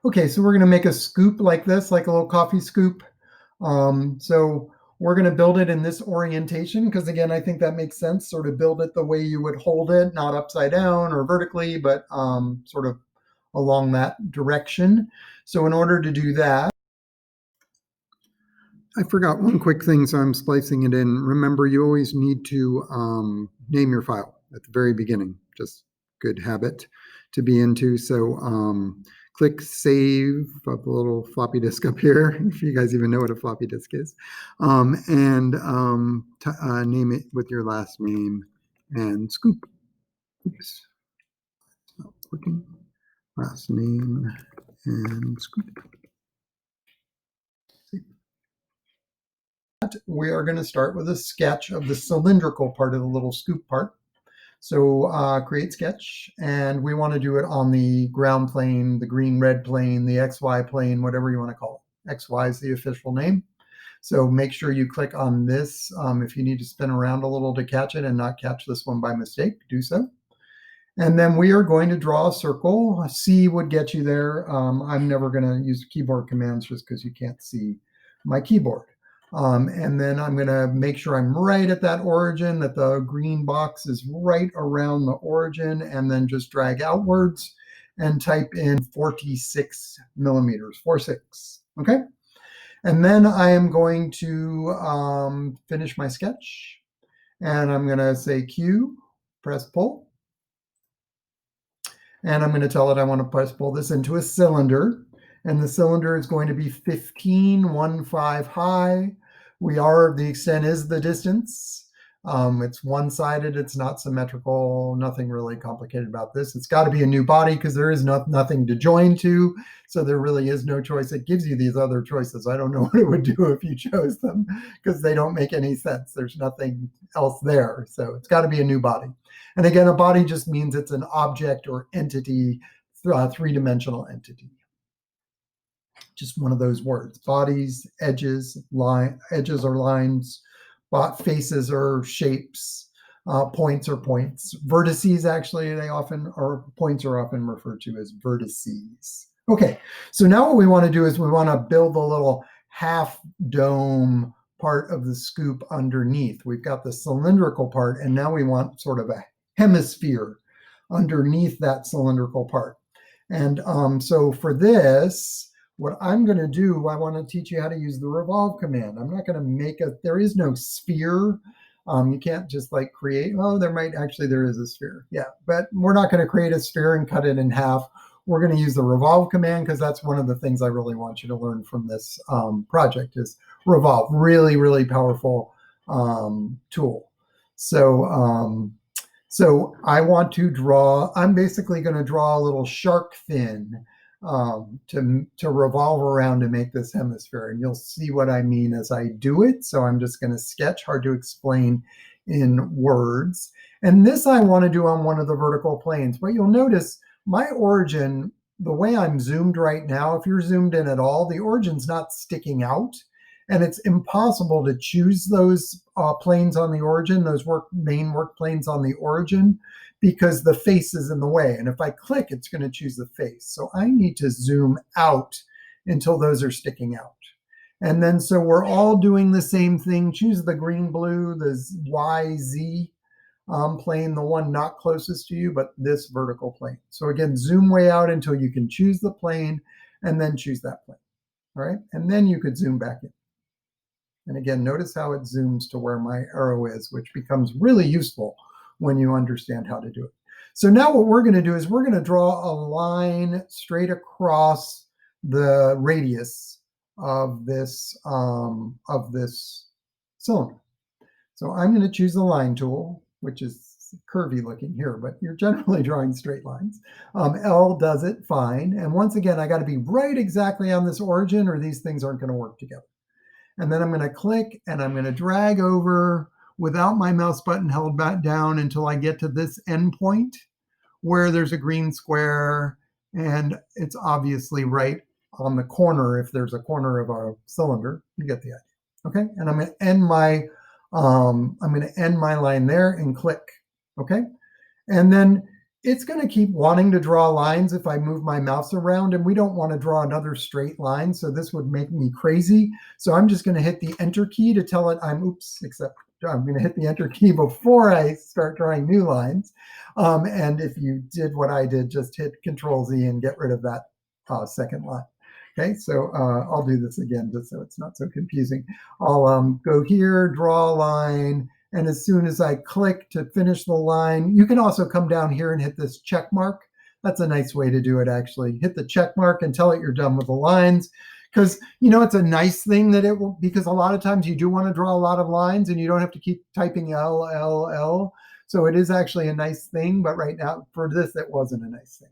Okay, so we're going to make a scoop like this, like a little coffee scoop. So we're going to build it in this orientation because, again, I think that makes sense. Sort of build it the way you would hold it, not upside down or vertically, but sort of along that direction. So in order to do that, I forgot one quick thing, so I'm splicing it in. Remember, you always need to name your file at the very beginning. Just good habit to be into. So click save up a little floppy disk up here, if you guys even know what a floppy disk is, and name it with your last name and scoop. Oops, not working. Last name and scoop. We are going to start with a sketch of the cylindrical part of the little scoop part. So create sketch, and we want to do it on the ground plane, the green-red plane, the XY plane, whatever you want to call it. XY is the official name. So make sure you click on this. If you need to spin around a little to catch it and not catch this one by mistake, do so. And then we are going to draw a circle. C would get you there. I'm never going to use keyboard commands just because you can't see my keyboard. And then I'm going to make sure I'm right at that origin, that the green box is right around the origin, and then just drag outwards and type in 46 millimeters, 46. Okay. And then I am going to finish my sketch. And I'm going to say Q, press pull. And I'm going to tell it I want to press pull this into a cylinder. And the cylinder is going to be 15 high. The extent is the distance. It's one-sided, it's not symmetrical, nothing really complicated about this. It's got to be a new body because there is nothing to join to. So there really is no choice. It gives you these other choices. I don't know what it would do if you chose them because they don't make any sense. There's nothing else there. So it's got to be a new body. And again, a body just means it's an object or entity, three-dimensional entity. Just one of those words. Bodies, edges, edges are lines, faces are shapes, points are points. Vertices, actually, points are often referred to as vertices. Okay, so now what we want to do is we want to build a little half dome part of the scoop underneath. We've got the cylindrical part, and now we want sort of a hemisphere underneath that cylindrical part. And so for this, what I'm going to do, I want to teach you how to use the revolve command. I'm not going to there is no sphere. You can't just like create, there is a sphere. Yeah, but we're not going to create a sphere and cut it in half. We're going to use the revolve command because that's one of the things I really want you to learn from this project is revolve. Really, really powerful tool. So I want to I'm basically going to draw a little shark fin to revolve around to make this hemisphere. And you'll see what I mean as I do it. So I'm just going to sketch, hard to explain in words. And this I want to do on one of the vertical planes. But you'll notice my origin, the way I'm zoomed right now, if you're zoomed in at all, the origin's not sticking out. And it's impossible to choose those planes on the origin, those main work planes on the origin, because the face is in the way. And if I click, it's going to choose the face. So I need to zoom out until those are sticking out. And then so we're all doing the same thing. Choose the green, blue, the YZ plane, the one not closest to you, but this vertical plane. So again, zoom way out until you can choose the plane and then choose that plane. All right. And then you could zoom back in. And again, notice how it zooms to where my arrow is, which becomes really useful when you understand how to do it. So now what we're going to do is we're going to draw a line straight across the radius of this cylinder. So I'm going to choose the line tool, which is curvy looking here, but you're generally drawing straight lines. L does it fine. And once again, I got to be right exactly on this origin or these things aren't going to work together. And then I'm going to click and I'm going to drag over without my mouse button held back down until I get to this endpoint where there's a green square and it's obviously right on the corner if there's a corner of a cylinder. You get the idea. Okay, and I'm going to end my line there and click. Okay, and then it's going to keep wanting to draw lines if I move my mouse around, and we don't want to draw another straight line, so this would make me crazy. So I'm just going to hit the enter key to tell it except I'm going to hit the enter key before I start drawing new lines. And if you did what I did, just hit Control Z and get rid of that second line. Okay, so I'll do this again just so it's not so confusing. I'll go here, draw a line, and as soon as I click to finish the line, you can also come down here and hit this check mark. That's a nice way to do it, actually. Hit the check mark and tell it you're done with the lines. Because, it's a nice thing that it will, because a lot of times you do want to draw a lot of lines and you don't have to keep typing L, L, L. So it is actually a nice thing, but right now for this, it wasn't a nice thing.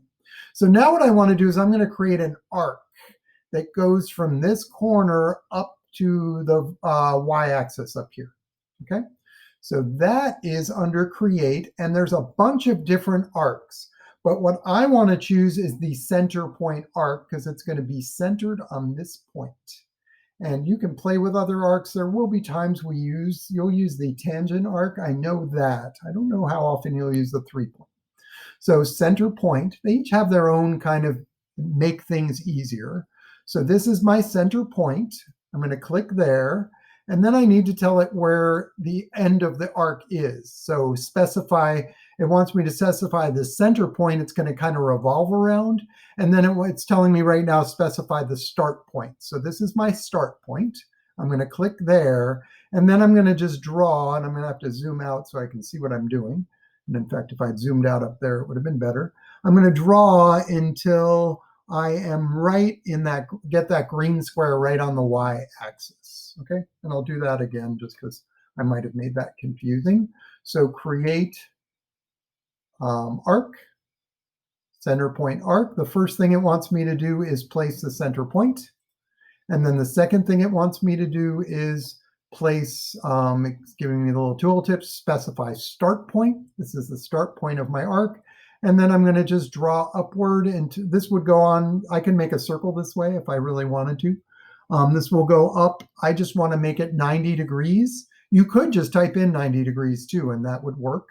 So now what I want to do is I'm going to create an arc that goes from this corner up to the y-axis up here, okay? So that is under create, and there's a bunch of different arcs. But what I want to choose is the center point arc because it's going to be centered on this point. And you can play with other arcs. There will be times you'll use the tangent arc. I know that. I don't know how often you'll use the 3-point. So center point, they each have their own kind of make things easier. So this is my center point. I'm going to click there. And then I need to tell it where the end of the arc is. So it wants me to specify the center point it's going to kind of revolve around. And then it's telling me right now, specify the start point. So this is my start point. I'm going to click there. And then I'm going to just draw, and I'm going to have to zoom out so I can see what I'm doing. And in fact, if I'd zoomed out up there, it would have been better. I'm going to draw until I am right in that, get that green square right on the y-axis, okay? And I'll do that again just because I might have made that confusing. So create arc, center point arc. The first thing it wants me to do is place the center point. And then the second thing it wants me to do is place, it's giving me the little tooltips, specify start point. This is the start point of my arc. And then I'm going to just draw upward, and this would go on. I can make a circle this way if I really wanted to. This will go up. I just want to make it 90 degrees. You could just type in 90 degrees too, and that would work.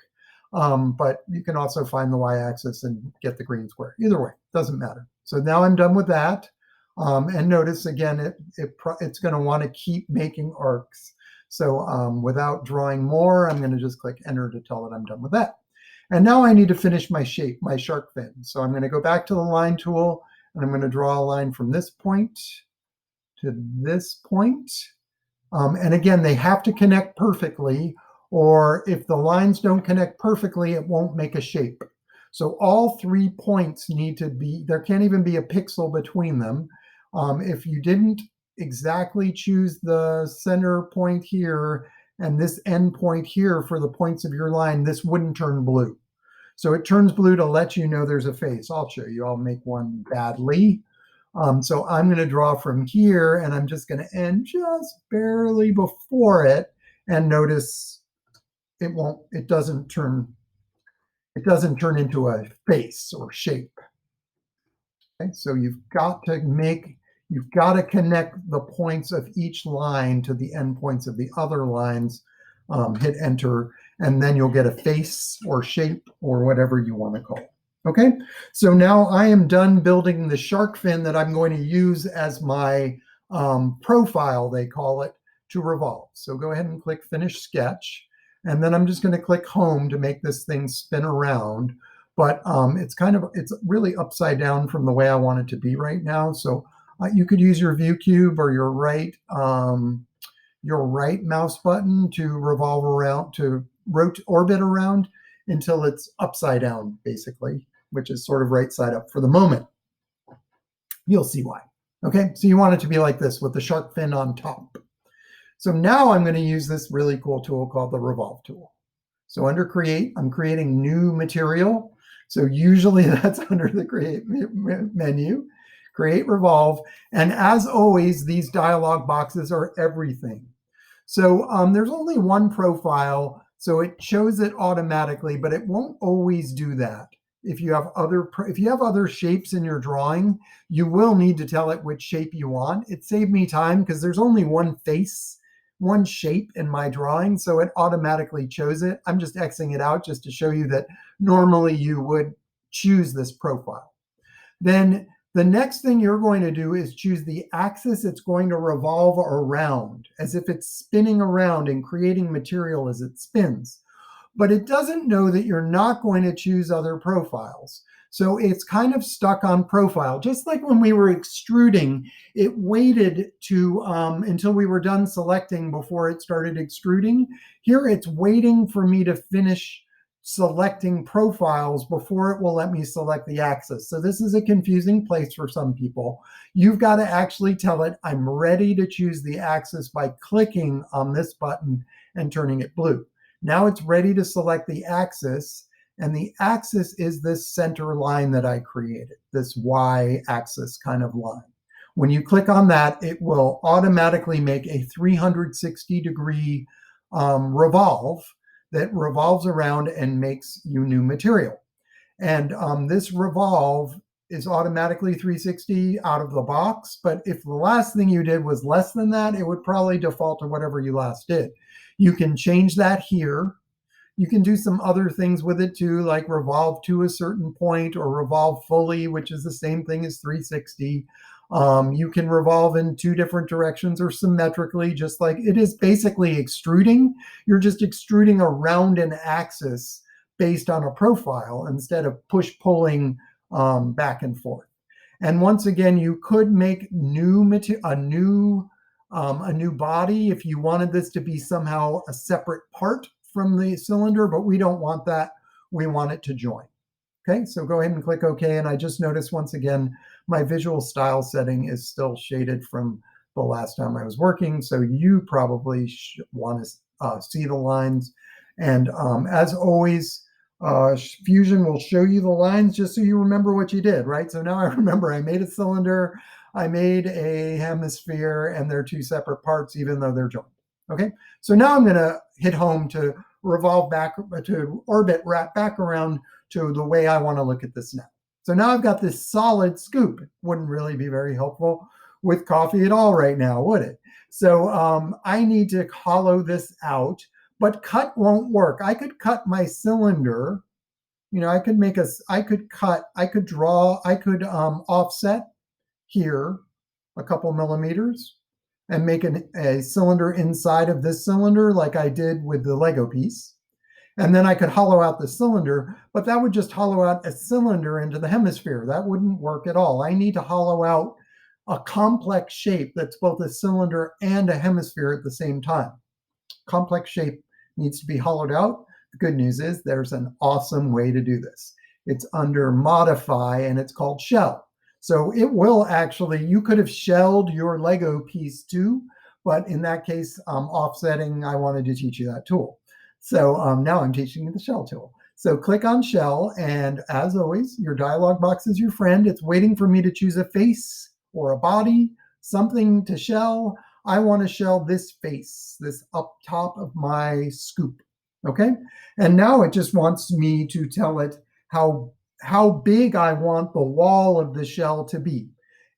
But you can also find the y-axis and get the green square. Either way, doesn't matter. So now I'm done with that. And notice again, it's going to want to keep making arcs. So without drawing more, I'm going to just click enter to tell it I'm done with that. And now I need to finish my shape, my shark fin. So I'm going to go back to the line tool, and I'm going to draw a line from this point to this point. And again, they have to connect perfectly, or if the lines don't connect perfectly, it won't make a shape. So all 3 points need to be, there can't even be a pixel between them. If you didn't exactly choose the center point here and this end point here for the points of your line, this wouldn't turn blue. So it turns blue to let you know there's a face. I'll show you. I'll make one badly. So I'm going to draw from here, and I'm just going to end just barely before it. And notice it doesn't turn into a face or shape. Okay, so you've got to connect the points of each line to the endpoints of the other lines. Hit enter, and then you'll get a face or shape or whatever you want to call it. Okay, so now I am done building the shark fin that I'm going to use as my profile, they call it, to revolve. So go ahead and click Finish Sketch, and then I'm just going to click Home to make this thing spin around. But it's really upside down from the way I want it to be right now. So you could use your view cube or your right mouse button to revolve around, to orbit around until it's upside down, basically, which is sort of right side up for the moment. You'll see why. Okay, so you want it to be like this with the shark fin on top. So now I'm going to use this really cool tool called the Revolve tool. So under Create, I'm creating new material. So usually that's under the Create menu. Create Revolve. And as always, these dialog boxes are everything. So there's only one profile, so it shows it automatically, but it won't always do that. If you have other shapes in your drawing, you will need to tell it which shape you want. It saved me time because there's only one face, one shape in my drawing, so it automatically chose it. I'm just Xing it out just to show you that normally you would choose this profile. Then the next thing you're going to do is choose the axis it's going to revolve around, as if it's spinning around and creating material as it spins. But it doesn't know that you're not going to choose other profiles. So it's kind of stuck on profile. Just like when we were extruding, it waited to until we were done selecting before it started extruding. Here it's waiting for me to finish selecting profiles before it will let me select the axis. So this is a confusing place for some people. You've got to actually tell it, I'm ready to choose the axis by clicking on this button and turning it blue. Now it's ready to select the axis, and the axis is this center line that I created, this y-axis kind of line. When you click on that, it will automatically make a 360-degree revolve that revolves around and makes you new material. And this revolve is automatically 360 out of the box, but if the last thing you did was less than that, it would probably default to whatever you last did. You can change that here. You can do some other things with it too, like revolve to a certain point or revolve fully, which is the same thing as 360. You can revolve in two different directions or symmetrically, just like it is basically extruding. You're just extruding around an axis based on a profile instead of push-pulling back and forth. And once again, you could make a new body if you wanted this to be somehow a separate part from the cylinder, but we don't want that. We want it to join. Okay, so go ahead and click OK. And I just noticed once again, my visual style setting is still shaded from the last time I was working. So you probably want to see the lines. And as always, Fusion will show you the lines just so you remember what you did, right? So now I remember I made a cylinder, I made a hemisphere, and they're two separate parts, even though they're joined. Okay, so now I'm going to hit home to revolve back, to orbit wrap back around to the way I want to look at this now. So now I've got this solid scoop. It wouldn't really be very helpful with coffee at all right now, would it? So I need to hollow this out, but cut won't work. I could cut my cylinder. You know, I could make I could offset here a couple millimeters and make a cylinder inside of this cylinder like I did with the Lego piece. And then I could hollow out the cylinder, but that would just hollow out a cylinder into the hemisphere. That wouldn't work at all. I need to hollow out a complex shape that's both a cylinder and a hemisphere at the same time. Complex shape needs to be hollowed out. The good news is there's an awesome way to do this. It's under Modify, and it's called Shell. So it will actually, you could have shelled your Lego piece too, but in that case, offsetting, I wanted to teach you that tool. So now I'm teaching you the shell tool. So click on shell, and as always, your dialog box is your friend. It's waiting for me to choose a face or a body, something to shell. I want to shell this face, this up top of my scoop, okay? And now it just wants me to tell it how big I want the wall of the shell to be.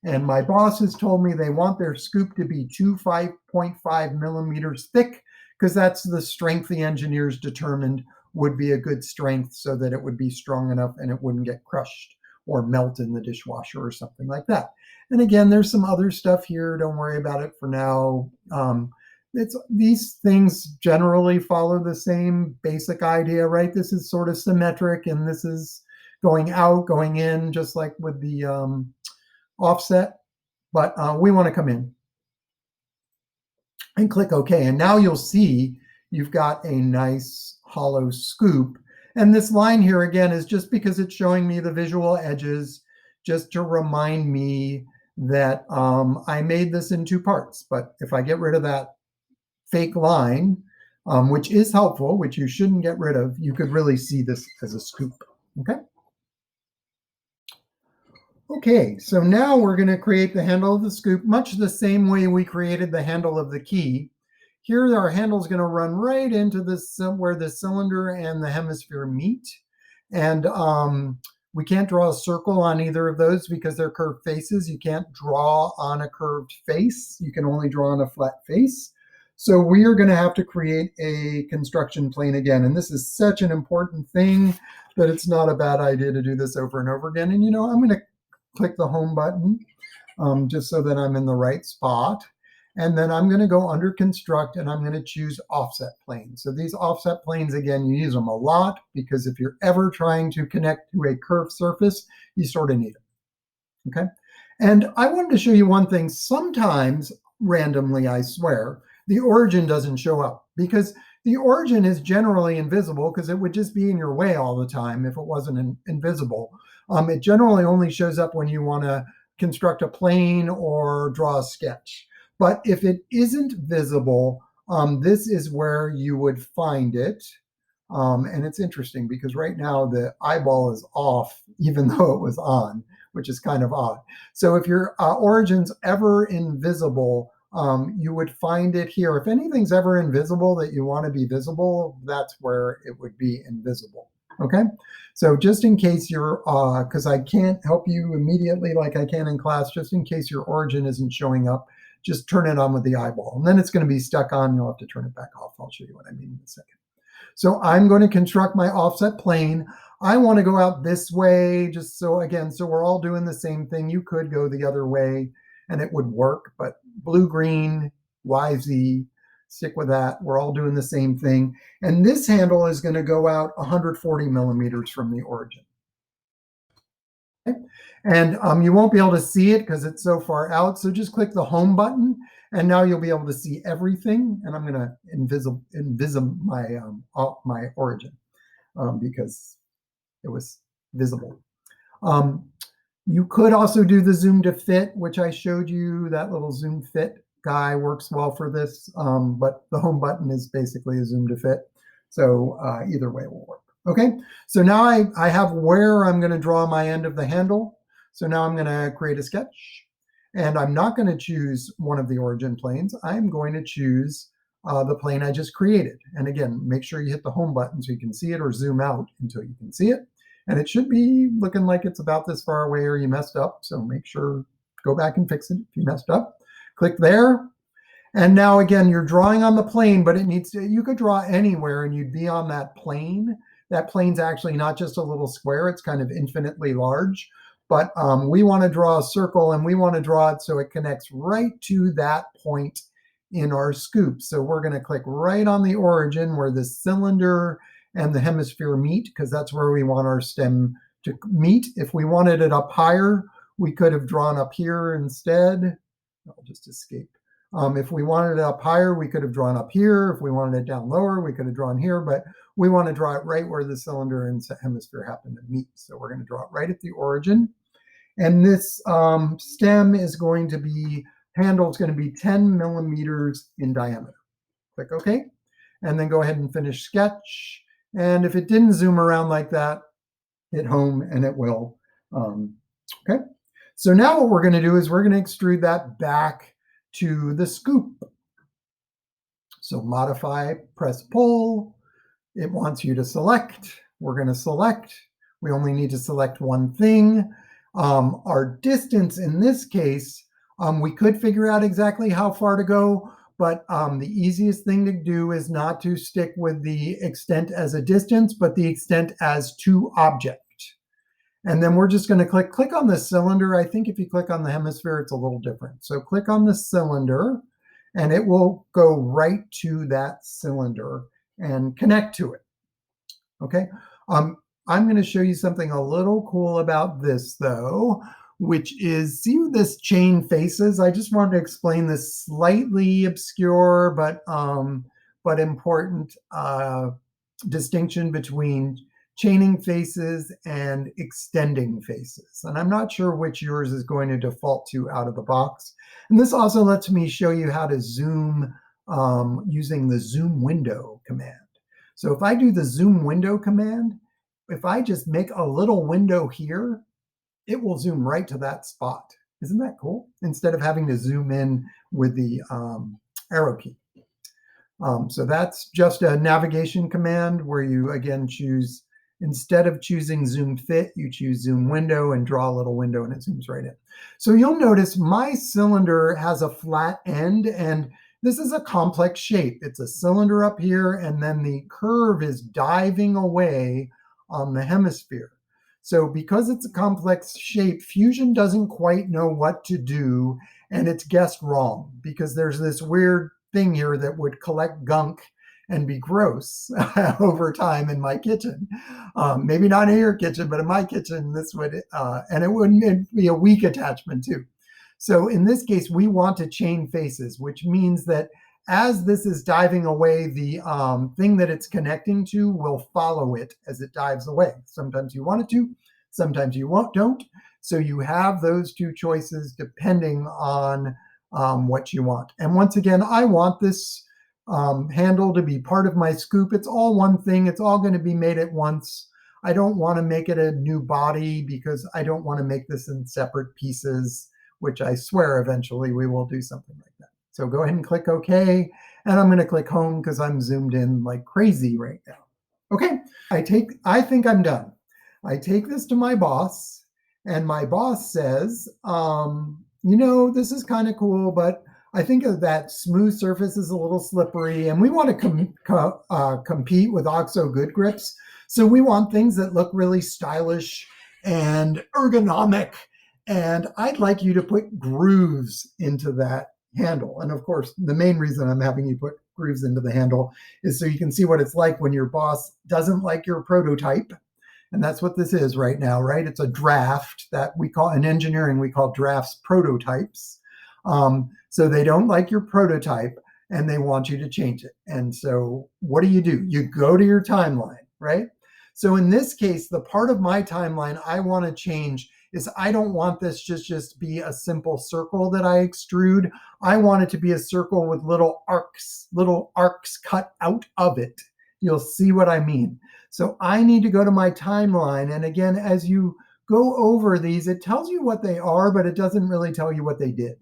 And my bosses told me they want their scoop to be 5.5 millimeters thick, because that's the strength the engineers determined would be a good strength so that it would be strong enough and it wouldn't get crushed or melt in the dishwasher or something like that. And again, there's some other stuff here. Don't worry about it for now. These things generally follow the same basic idea, right? This is sort of symmetric, and this is going out, going in, just like with the offset. But we want to come in and click OK. And now you'll see you've got a nice hollow scoop. And this line here, again, is just because it's showing me the visual edges, just to remind me that I made this in two parts. But if I get rid of that fake line, which is helpful, which you shouldn't get rid of, you could really see this as a scoop. Okay. Okay, so now we're going to create the handle of the scoop, much the same way we created the handle of the key. Here, our handle is going to run right into this where the cylinder and the hemisphere meet. And we can't draw a circle on either of those because they're curved faces. You can't draw on a curved face. You can only draw on a flat face. So we are going to have to create a construction plane again. And this is such an important thing that it's not a bad idea to do this over and over again. And I'm going to click the home button just so that I'm in the right spot. And then I'm going to go under construct and I'm going to choose offset plane. So these offset planes, again, you use them a lot because if you're ever trying to connect to a curved surface, you sort of need them. Okay. And I wanted to show you one thing. Sometimes, randomly, I swear, the origin doesn't show up because the origin is generally invisible because it would just be in your way all the time if it wasn't invisible. It generally only shows up when you want to construct a plane or draw a sketch. But if it isn't visible, this is where you would find it. And it's interesting because right now the eyeball is off, even though it was on, which is kind of odd. So if your origin's ever invisible, you would find it here. If anything's ever invisible that you want to be visible, that's where it would be invisible. Okay, so just in case you're, because I can't help you immediately like I can in class, just in case your origin isn't showing up, just turn it on with the eyeball. And then it's going to be stuck on. You'll have to turn it back off. I'll show you what I mean in a second. So I'm going to construct my offset plane. I want to go out this way, just so, again, so we're all doing the same thing. You could go the other way and it would work, but blue, green, YZ, stick with that. We're all doing the same thing. And this handle is going to go out 140 millimeters from the origin. Okay? And you won't be able to see it because it's so far out. So just click the home button and now you'll be able to see everything. And I'm going to invisible my origin because it was visible. You could also do the zoom to fit, which I showed you. That little zoom fit guy works well for this, but the home button is basically a zoom to fit. So either way will work. Okay, so now I have where I'm going to draw my end of the handle. So now I'm going to create a sketch. And I'm not going to choose one of the origin planes. I'm going to choose the plane I just created. And again, make sure you hit the home button so you can see it or zoom out until you can see it. And it should be looking like it's about this far away or you messed up. So make sure, go back and fix it if you messed up. Click there. And now again, you're drawing on the plane, but it needs to, you could draw anywhere and you'd be on that plane. That plane's actually not just a little square, it's kind of infinitely large. But we want to draw a circle and we want to draw it so it connects right to that point in our scoop. So we're going to click right on the origin where the cylinder and the hemisphere meet, because that's where we want our stem to meet. If we wanted it up higher, we could have drawn up here instead. I'll just escape. If we wanted it up higher, we could have drawn up here. If we wanted it down lower, we could have drawn here, but we want to draw it right where the cylinder and hemisphere happen to meet. So we're going to draw it right at the origin. And this stem is going to be, handle is going to be 10 millimeters in diameter. Click OK, and then go ahead and finish sketch. And if it didn't zoom around like that, hit home and it will. Okay, so now what we're going to do is we're going to extrude that back to the scoop. So modify, press pull. It wants you to select. We're going to select. We only need to select one thing. Our distance in this case, we could figure out exactly how far to go, but the easiest thing to do is not to stick with the extent as a distance, but the extent as to object. And then we're just going to click on the cylinder. I think if you click on the hemisphere, it's a little different. So click on the cylinder and it will go right to that cylinder and connect to it. Okay. I'm going to show you something a little cool about this though, which is, see this chain faces? I just wanted to explain this slightly obscure but important distinction between chaining faces and extending faces. And I'm not sure which yours is going to default to out of the box. And this also lets me show you how to zoom using the zoom window command. So if I do the zoom window command, if I just make a little window here, it will zoom right to that spot. Isn't that cool? Instead of having to zoom in with the arrow key. So that's just a navigation command where you, again, choose, instead of choosing zoom fit, you choose zoom window and draw a little window and it zooms right in. So you'll notice my cylinder has a flat end, and This is a complex shape. It's a cylinder up here, and then the curve is diving away on the hemisphere. So because it's a complex shape, Fusion doesn't quite know what to do, and it's guessed wrong because there's this weird thing here that would collect gunk and be gross over time in my kitchen. Maybe not in your kitchen, but in my kitchen, this would, and it wouldn't be a weak attachment too. So in this case, we want to chain faces, which means that as this is diving away, the thing that it's connecting to will follow it as it dives away. Sometimes you want it to, sometimes you don't. So you have those two choices depending on what you want. And once again, I want this handle to be part of my scoop. It's all one thing. It's all going to be made at once. I don't want to make it a new body because I don't want to make this in separate pieces, which I swear eventually we will do something like that. So go ahead and click OK. And I'm going to click home because I'm zoomed in like crazy right now. Okay, I think I'm done. I take this to my boss, and my boss says, this is kind of cool, but I think of that smooth surface is a little slippery, and we want to compete with OXO Good Grips. So we want things that look really stylish and ergonomic. And I'd like you to put grooves into that handle. And of course, the main reason I'm having you put grooves into the handle is so you can see what it's like when your boss doesn't like your prototype. And that's what this is right now, right? It's a draft that we call, in engineering, we call drafts prototypes. So they don't like your prototype and they want you to change it. And so what do? You go to your timeline, right? So in this case, the part of my timeline I want to change is I don't want this just be a simple circle that I extrude. I want it to be a circle with little arcs cut out of it. You'll see what I mean. So I need to go to my timeline. And again, as you go over these, it tells you what they are, but it doesn't really tell you what they did.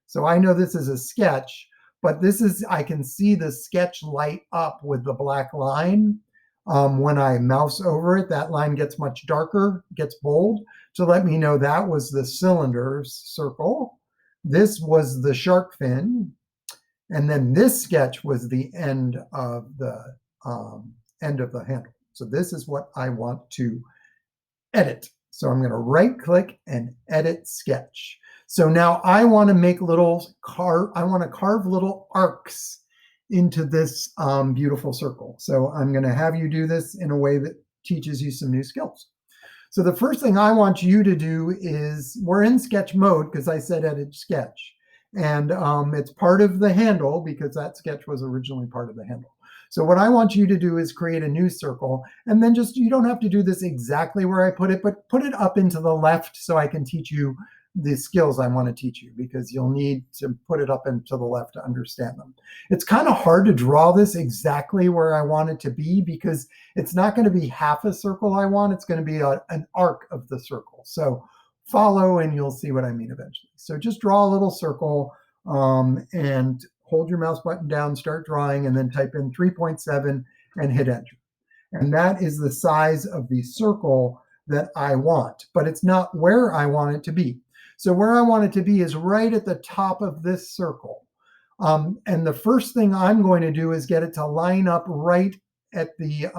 So I know this is a sketch, but I can see the sketch light up with the black line. When I mouse over it, that line gets much darker, gets bold, to let me know that was the cylinder circle. This was the shark fin. And then this sketch was the end of the handle. So this is what I want to edit. So I'm going to right click and edit sketch. So now I want to make I want to carve little arcs into this beautiful circle. So I'm going to have you do this in a way that teaches you some new skills. So the first thing I want you to do is, we're in sketch mode because I said edit sketch. And it's part of the handle because that sketch was originally part of the handle. So what I want you to do is create a new circle, and then you don't have to do this exactly where I put it, but put it up into the left so I can teach you the skills I want to teach you, because you'll need to put it up and to the left to understand them. It's kind of hard to draw this exactly where I want it to be because it's not going to be half a circle I want. It's going to be an arc of the circle. So follow and you'll see what I mean eventually. So just draw a little circle and hold your mouse button down, start drawing, and then type in 3.7 and hit enter. And that is the size of the circle that I want, but it's not where I want it to be. So where I want it to be is right at the top of this circle. And the first thing I'm going to do is get it to line up right at the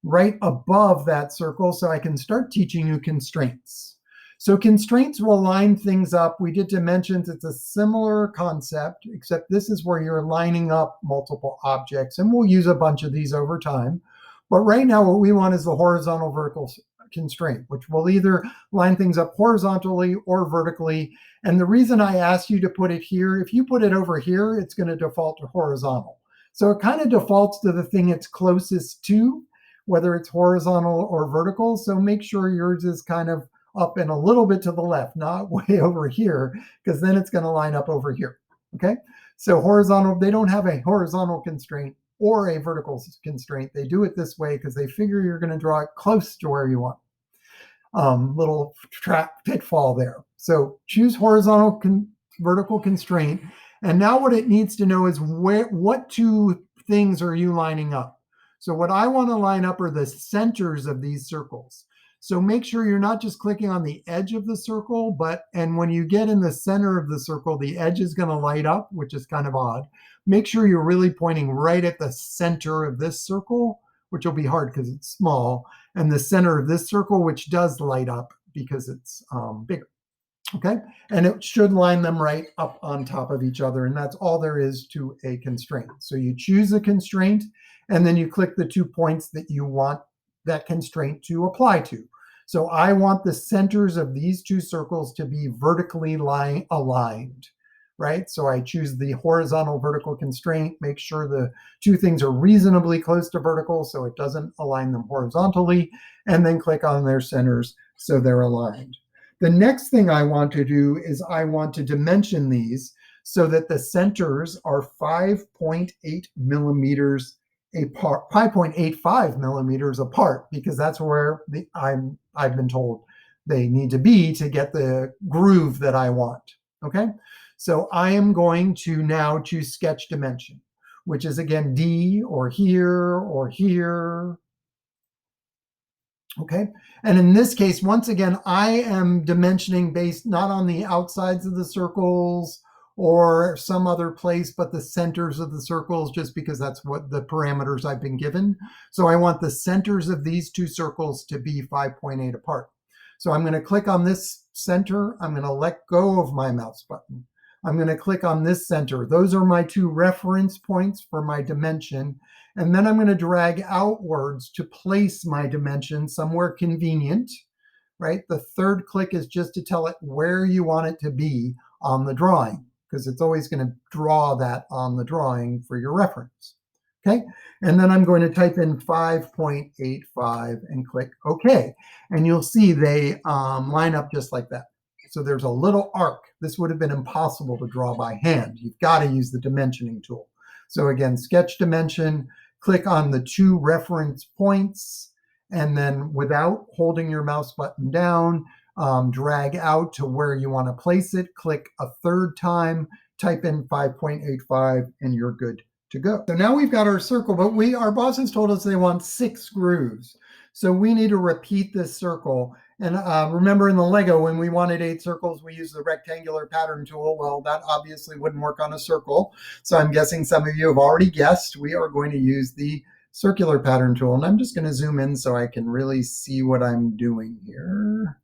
right above that circle so I can start teaching you constraints. So constraints will line things up. We did dimensions. It's a similar concept, except this is where you're lining up multiple objects. And we'll use a bunch of these over time. But right now, what we want is the horizontal vertical constraint, which will either line things up horizontally or vertically. And the reason I asked you to put it here, if you put it over here, it's going to default to horizontal. So it kind of defaults to the thing it's closest to, whether it's horizontal or vertical. So make sure yours is kind of up and a little bit to the left, not way over here, because then it's going to line up over here. Okay, so horizontal, they don't have a horizontal constraint or a vertical constraint. They do it this way because they figure you're going to draw it close to where you want. Little trap pitfall there. So choose horizontal vertical constraint. And now what it needs to know is what two things are you lining up? So what I want to line up are the centers of these circles. So make sure you're not just clicking on the edge of the circle, and when you get in the center of the circle, the edge is going to light up, which is kind of odd. Make sure you're really pointing right at the center of this circle, which will be hard because it's small, and the center of this circle, which does light up because it's bigger. Okay, and it should line them right up on top of each other, and that's all there is to a constraint. So you choose a constraint, and then you click the 2 points that you want that constraint to apply to. So I want the centers of these 2 circles to be vertically aligned, right? So I choose the horizontal vertical constraint, make sure the 2 things are reasonably close to vertical so it doesn't align them horizontally, and then click on their centers so they're aligned. The next thing I want to do is I want to dimension these so that the centers are 5.8 millimeters apart, 5.85 millimeters apart, because that's where I've been told they need to be to get the groove that I want. Okay, so I am going to now choose sketch dimension, which is again D or here or here. Okay, and in this case, once again, I am dimensioning based not on the outsides of the circles or some other place, but the centers of the circles, just because that's what the parameters I've been given. So I want the centers of these 2 circles to be 5.8 apart. So I'm going to click on this center. I'm going to let go of my mouse button. I'm going to click on this center. Those are my 2 reference points for my dimension. And then I'm going to drag outwards to place my dimension somewhere convenient, right? The 3rd click is just to tell it where you want it to be on the drawing, because it's always going to draw that on the drawing for your reference. Okay, and then I'm going to type in 5.85 and click OK. And you'll see they line up just like that. So there's a little arc. This would have been impossible to draw by hand. You've got to use the dimensioning tool. So again, sketch dimension, click on the 2 reference points, and then without holding your mouse button down, drag out to where you want to place it, click a 3rd time, type in 5.85, and you're good to go. So now we've got our circle, but our bosses told us they want 6 grooves. So we need to repeat this circle. And remember in the Lego, when we wanted 8 circles, we used the rectangular pattern tool. Well, that obviously wouldn't work on a circle. So I'm guessing some of you have already guessed we are going to use the circular pattern tool. And I'm just going to zoom in so I can really see what I'm doing here.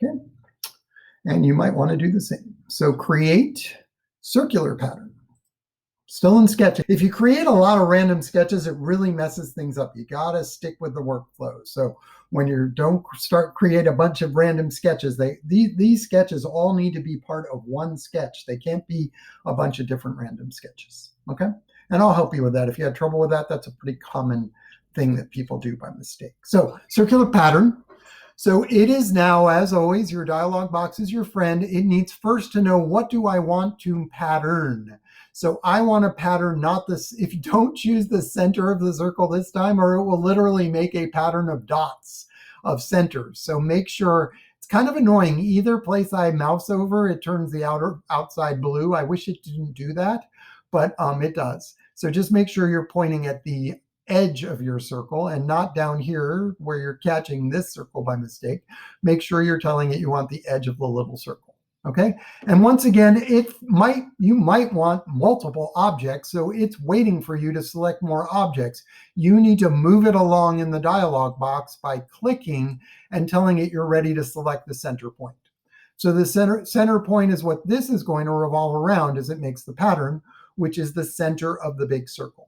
Okay. And you might want to do the same. So create circular pattern. Still in Sketch. If you create a lot of random sketches, it really messes things up. You got to stick with the workflow. So when you don't create a bunch of random sketches, these sketches all need to be part of one sketch. They can't be a bunch of different random sketches. Okay? And I'll help you with that. If you had trouble with that, that's a pretty common thing that people do by mistake. So circular pattern. So it is now, as always, your dialog box is your friend. It needs first to know, what do I want to pattern? So I want to pattern not this, if you don't choose the center of the circle this time, or it will literally make a pattern of dots, of centers. So make sure, it's kind of annoying. Either place I mouse over, it turns the outside blue. I wish it didn't do that, but it does. So just make sure you're pointing at the edge of your circle and not down here where you're catching this circle by mistake. Make sure you're telling it you want the edge of the little circle. Okay, and once again, you might want multiple objects, so it's waiting for you to select more objects. You need to move it along in the dialog box by clicking and telling it you're ready to select the center point. So the center point is what this is going to revolve around as it makes the pattern, which is the center of the big circle.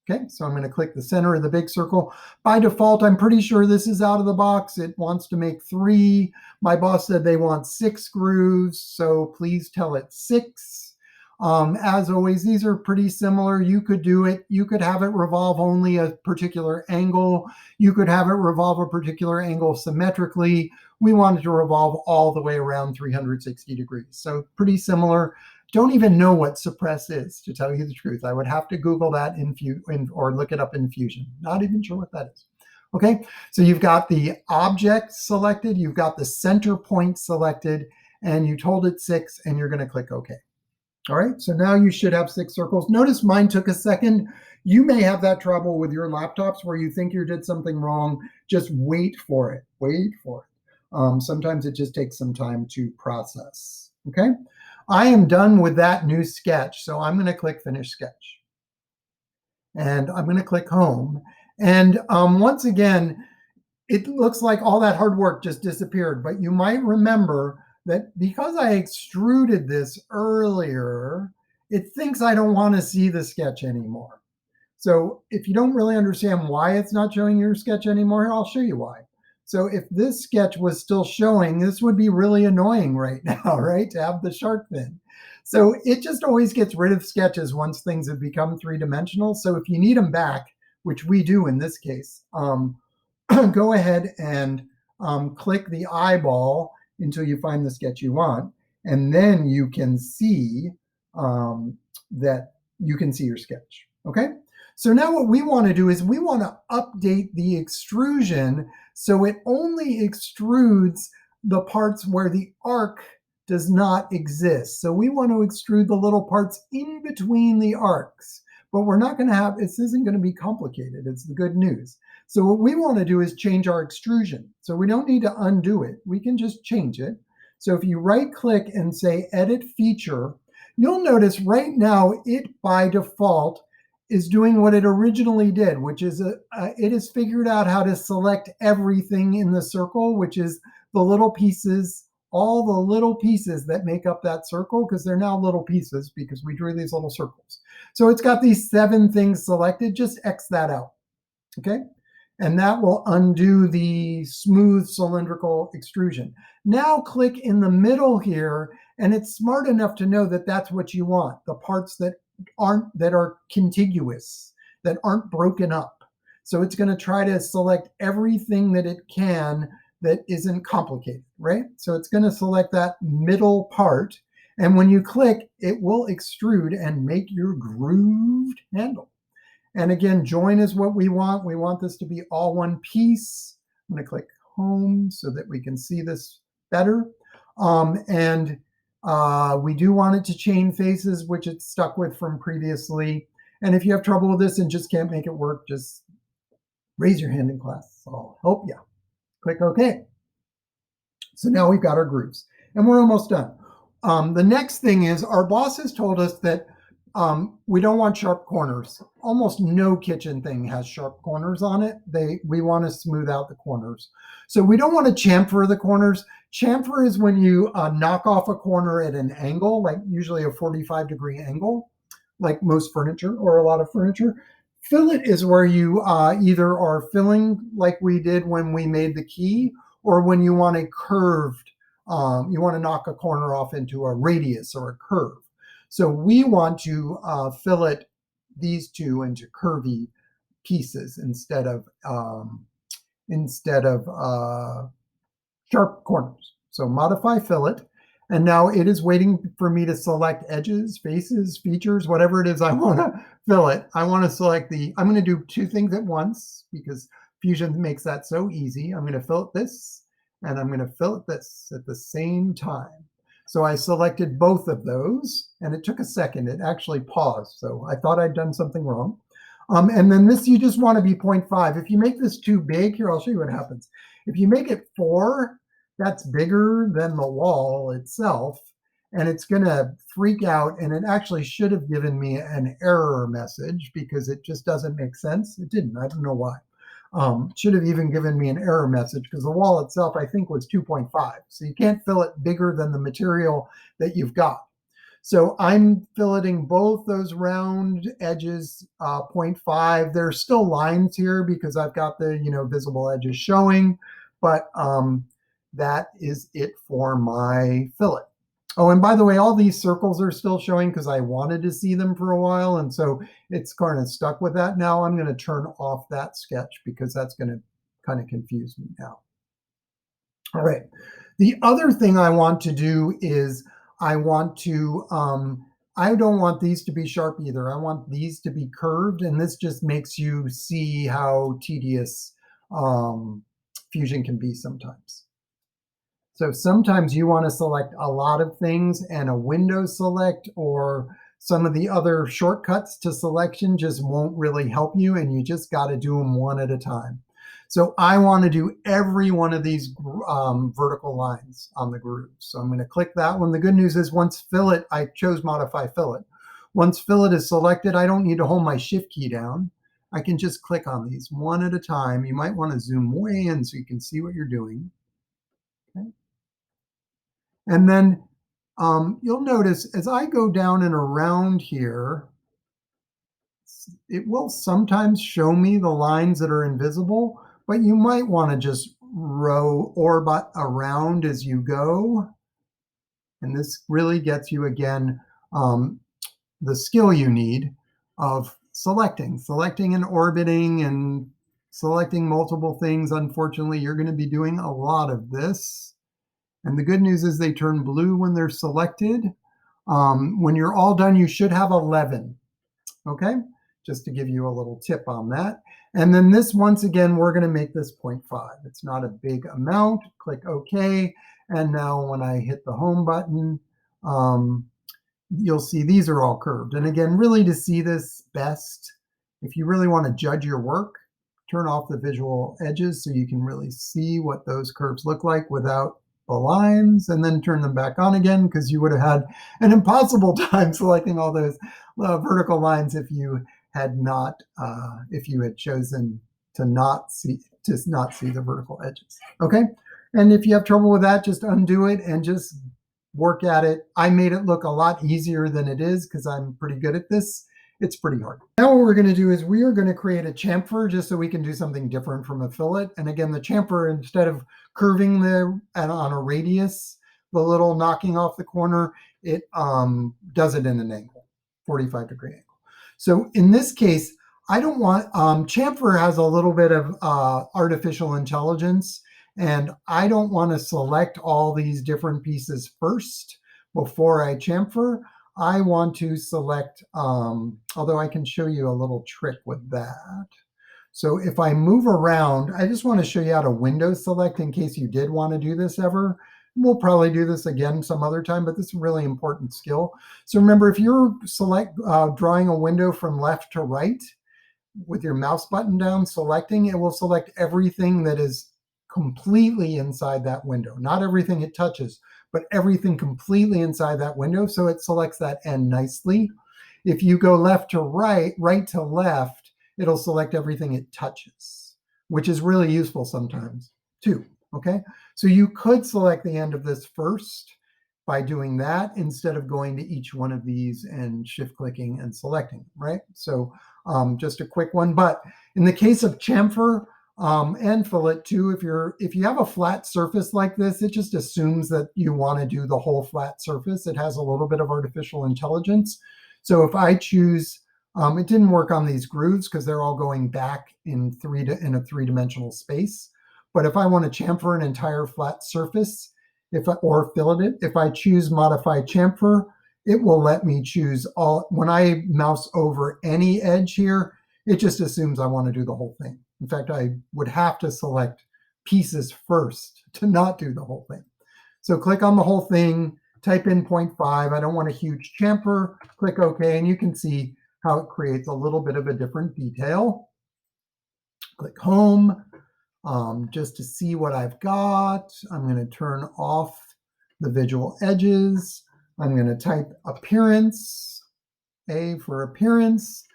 Okay, so I'm going to click the center of the big circle. By default, I'm pretty sure this is out of the box. It wants to make 3. My boss said they want 6 grooves, so please tell it 6. As always, these are pretty similar. You could do it. You could have it revolve only a particular angle. You could have it revolve a particular angle symmetrically. We want it to revolve all the way around 360 degrees. So pretty similar. Don't even know what suppress is, to tell you the truth. I would have to Google that or look it up in Fusion. Not even sure what that is. Okay, so you've got the object selected, you've got the center point selected, and you told it 6, and you're going to click OK. All right, so now you should have 6 circles. Notice mine took a second. You may have that trouble with your laptops where you think you did something wrong. Just wait for it. Wait for it. Sometimes it just takes some time to process. Okay, I am done with that new sketch. So I'm going to click Finish Sketch. And I'm going to click Home. And once again, it looks like all that hard work just disappeared. But you might remember that because I extruded this earlier, it thinks I don't want to see the sketch anymore. So if you don't really understand why it's not showing your sketch anymore, I'll show you why. So if this sketch was still showing, this would be really annoying right now, right? To have the shark fin. So it just always gets rid of sketches once things have become three-dimensional. So if you need them back, which we do in this case, go ahead and click the eyeball until you find the sketch you want. And then you can see that you can see your sketch. Okay. So now what we want to do is we want to update the extrusion so it only extrudes the parts where the arc does not exist. So we want to extrude the little parts in between the arcs, but we're not going to have, this isn't going to be complicated. It's the good news. So what we want to do is change our extrusion. So we don't need to undo it. We can just change it. So if you right click and say Edit Feature, you'll notice right now it by default is doing what it originally did, which is it has figured out how to select everything in the circle, which is the little pieces, all the little pieces that make up that circle, because they're now little pieces because we drew these little circles. So it's got these 7 things selected. Just X that out, okay? And that will undo the smooth cylindrical extrusion. Now click in the middle here, and it's smart enough to know that that's what you want, the parts that are contiguous, that aren't broken up. So it's going to try to select everything that it can that isn't complicated, right? So it's going to select that middle part, and when you click, it will extrude and make your grooved handle. And again, join is what we want. We want this to be all one piece. I'm going to click Home so that we can see this better. We do want it to chain faces, which it's stuck with from previously. And if you have trouble with this and just can't make it work, just raise your hand in class. I'll help you. Click OK. So now we've got our grooves and we're almost done. The next thing is our boss has told us that we don't want sharp corners. Almost no kitchen thing has sharp corners on it. We want to smooth out the corners. So we don't want to chamfer the corners. Chamfer is when you knock off a corner at an angle, like usually a 45-degree angle, like most furniture or a lot of furniture. Fillet is where you either are filling like we did when we made the key, or when you want a curved, you want to knock a corner off into a radius or a curve. So we want to fillet these two into curvy pieces instead of sharp corners. So modify fillet, and now it is waiting for me to select edges, faces, features, whatever it is I want to fillet. I want to select I'm going to do 2 things at once because Fusion makes that so easy. I'm going to fillet this, and I'm going to fillet this at the same time. So I selected both of those, and it took a second. It actually paused, so I thought I'd done something wrong. And then this, you just want to be 0.5. If you make this too big, here, I'll show you what happens. If you make it 4, that's bigger than the wall itself, and it's going to freak out, and it actually should have given me an error message because it just doesn't make sense. It didn't. I don't know why. Should have even given me an error message because the wall itself, I think, was 2.5. So you can't fill it bigger than the material that you've got. So I'm filleting both those round edges 0.5. There's still lines here because I've got the visible edges showing, but that is it for my fillet. Oh, and by the way, all these circles are still showing because I wanted to see them for a while, and so it's kind of stuck with that. Now I'm going to turn off that sketch because that's going to kind of confuse me now. All right. The other thing I want to do is I want to, I don't want these to be sharp either. I want these to be curved, and this just makes you see how tedious Fusion can be sometimes. So sometimes you want to select a lot of things and a window select or some of the other shortcuts to selection just won't really help you, and you just got to do them one at a time. So I want to do every one of these vertical lines on the groove. So I'm going to click that one. The good news is once fillet, I chose modify fillet. Once fillet is selected, I don't need to hold my shift key down. I can just click on these one at a time. You might want to zoom way in so you can see what you're doing. Okay. And then you'll notice as I go down and around here, it will sometimes show me the lines that are invisible, but you might want to just row orbit around as you go. And this really gets you, again, the skill you need of selecting and orbiting and selecting multiple things. Unfortunately, you're going to be doing a lot of this. And the good news is they turn blue when they're selected. When you're all done, you should have 11. Okay, just to give you a little tip on that. And then this, once again, we're going to make this 0.5. It's not a big amount. Click OK. And now when I hit the home button, you'll see these are all curved. And again, really to see this best, if you really want to judge your work, turn off the visual edges so you can really see what those curves look like without the lines, and then turn them back on again, because you would have had an impossible time selecting all those vertical lines if you had not, if you had chosen to not see the vertical edges. Okay, and if you have trouble with that, just undo it and just work at it. I made it look a lot easier than it is because I'm pretty good at this. It's pretty hard. Now what we're going to do is we are going to create a chamfer just so we can do something different from a fillet. And again, the chamfer, instead of curving on a radius, the little knocking off the corner, it does it in an angle, 45-degree angle. So in this case, I don't want, chamfer has a little bit of artificial intelligence, and I don't want to select all these different pieces first before I chamfer. I want to select, although I can show you a little trick with that. So if I move around, I just want to show you how to window select in case you did want to do this ever. We'll probably do this again some other time, but this is a really important skill. So remember, if you're drawing a window from left to right with your mouse button down selecting, it will select everything that is completely inside that window. Not everything it touches, but everything completely inside that window. So it selects that end nicely. If you go left to right, right to left, it'll select everything it touches, which is really useful sometimes too. Okay, so you could select the end of this first by doing that instead of going to each one of these and shift clicking and selecting, right? So just a quick one. But in the case of chamfer, and fillet too, if you have a flat surface like this, it just assumes that you want to do the whole flat surface. It has a little bit of artificial intelligence. So if I choose, it didn't work on these grooves because they're all going back in a three-dimensional space. But if I want to chamfer an entire flat surface, or fillet it, if I choose modify chamfer, it will let me choose all. When I mouse over any edge here, it just assumes I want to do the whole thing. In fact, I would have to select pieces first to not do the whole thing. So click on the whole thing, type in 0.5. I don't want a huge chamfer. Click OK, and you can see how it creates a little bit of a different detail. Click home just to see what I've got. I'm going to turn off the visual edges. I'm going to type appearance, A for appearance.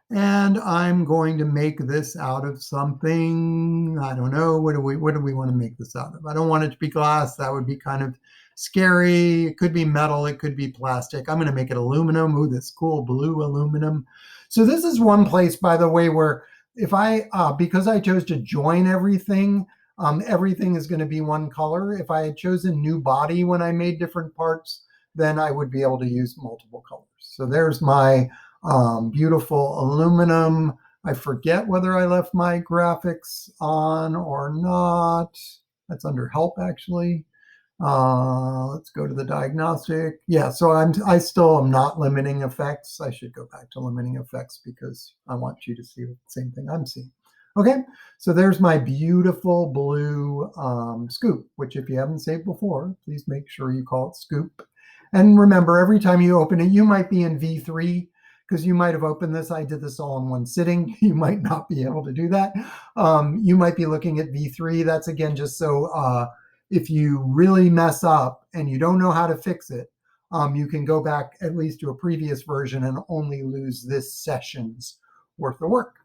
And I'm going to make this out of something, I don't know, what do we want to make this out of? I don't want it to be glass. That would be kind of scary. It could be metal. It could be plastic. I'm going to make it aluminum. Ooh, this cool blue aluminum. So this is one place, by the way, where if because I chose to join everything, everything is going to be one color. If I had chosen new body when I made different parts, then I would be able to use multiple colors. So there's my beautiful aluminum. I forget whether I left my graphics on or not. That's under help, actually. Let's go to the diagnostic. Yeah, so I still am not limiting effects. I should go back to limiting effects because I want you to see the same thing I'm seeing. Okay, so there's my beautiful blue scoop, which if you haven't saved before, please make sure you call it scoop. And remember, every time you open it, you might be in V3 because you might have opened this. I did this all in one sitting. You might not be able to do that. You might be looking at V3. That's again just so if you really mess up and you don't know how to fix it, you can go back at least to a previous version and only lose this session's worth of work.